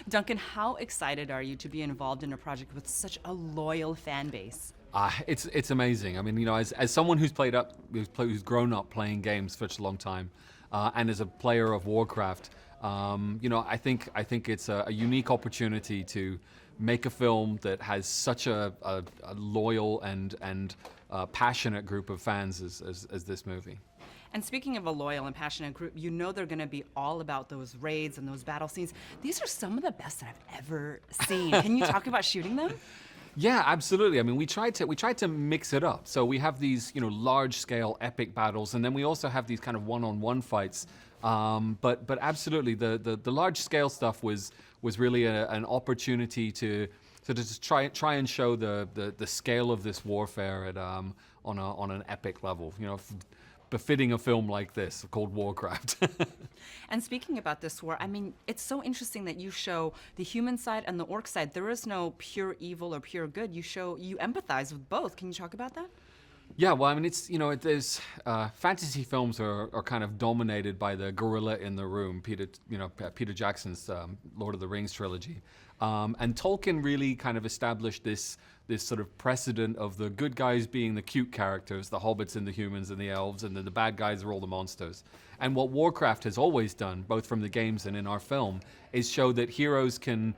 Duncan, how excited are you to be involved in a project with such a loyal fan base? It's amazing. I mean, as someone who's grown up playing games for such a long time, and as a player of Warcraft, I think it's a unique opportunity to make a film that has such a loyal and passionate group of fans as this movie. And speaking of a loyal and passionate group, you know they're going to be all about those raids and those battle scenes. These are some of the best that I've ever seen. Can you talk about shooting them? Yeah, absolutely. I mean, we tried to mix it up. So we have these, large-scale epic battles, and then we also have these kind of one-on-one fights. But absolutely, the large-scale stuff was really an opportunity to just try and show the scale of this warfare at on an epic level. Befitting a film like this called Warcraft. And speaking about this war, I mean, it's so interesting that you show the human side and the orc side. There is no pure evil or pure good. You empathize with both. Can you talk about that? Yeah, well, I mean, there's fantasy films are kind of dominated by the gorilla in the room, Peter Jackson's Lord of the Rings trilogy, and Tolkien really kind of established this sort of precedent of the good guys being the cute characters, the hobbits and the humans and the elves, and then the bad guys are all the monsters. And what Warcraft has always done, both from the games and in our film, is show that heroes can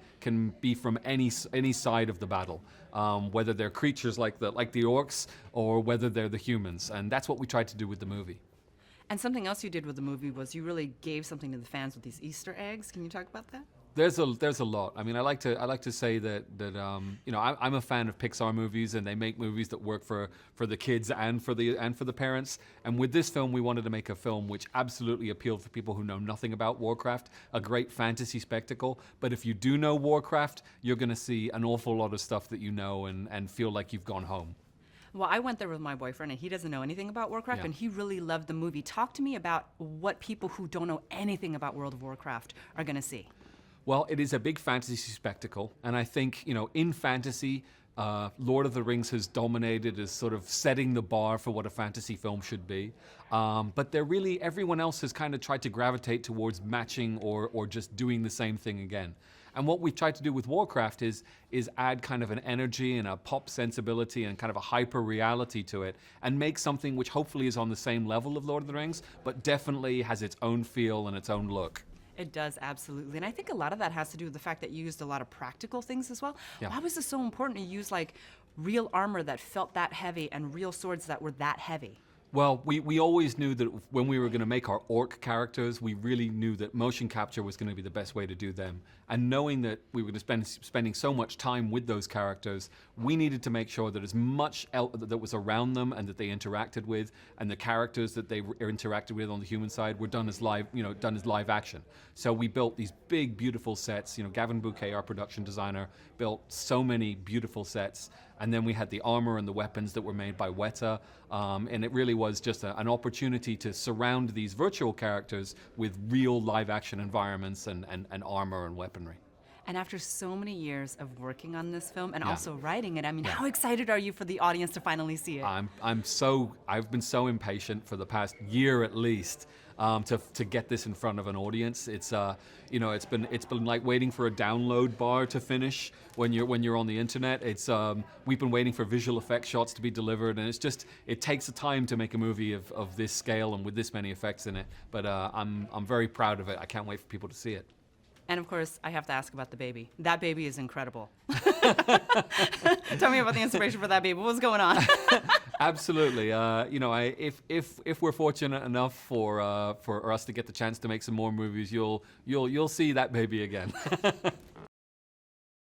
be from any side of the battle, whether they're creatures like the orcs or whether they're the humans. And that's what we tried to do with the movie. And something else you did with the movie was you really gave something to the fans with these Easter eggs. Can you talk about that? There's a lot. I mean, I like to say that I'm a fan of Pixar movies, and they make movies that work for the kids and for the parents. And with this film, we wanted to make a film which absolutely appealed for people who know nothing about Warcraft, a great fantasy spectacle. But if you do know Warcraft, you're going to see an awful lot of stuff that you know and feel like you've gone home. Well, I went there with my boyfriend, and he doesn't know anything about Warcraft, Yeah. and he really loved the movie. Talk to me about what people who don't know anything about World of Warcraft are going to see. Well, it is a big fantasy spectacle, and I think, in fantasy, Lord of the Rings has dominated as sort of setting the bar for what a fantasy film should be. But everyone else has kind of tried to gravitate towards matching or just doing the same thing again. And what we've tried to do with Warcraft is add kind of an energy and a pop sensibility and kind of a hyper reality to it, and make something which hopefully is on the same level of Lord of the Rings, but definitely has its own feel and its own look. It does, absolutely. And I think a lot of that has to do with the fact that you used a lot of practical things as well. Yeah. Why was it so important to use real armor that felt that heavy and real swords that were that heavy? Well, we always knew that when we were going to make our orc characters, we really knew that motion capture was going to be the best way to do them. And knowing that we were going to spending so much time with those characters, we needed to make sure that as much that was around them and that they interacted with, and the characters that they interacted with on the human side were done as live action. So we built these big, beautiful sets. Gavin Bouquet, our production designer, built so many beautiful sets. And then we had the armor and the weapons that were made by Weta. And it really was just an opportunity to surround these virtual characters with real live action environments and armor and weaponry. And after so many years of working on this film and Yeah. also writing it, I mean, Yeah. how excited are you for the audience to finally see it? I've been so impatient for the past year at least to get this in front of an audience. It's it's been like waiting for a download bar to finish when you're on the internet. We've been waiting for visual effects shots to be delivered, and it takes a time to make a movie of this scale and with this many effects in it. But I'm very proud of it. I can't wait for people to see it. And of course, I have to ask about the baby. That baby is incredible. Tell me about the inspiration for that baby. What's going on? Absolutely. If we're fortunate enough for us to get the chance to make some more movies, you'll see that baby again.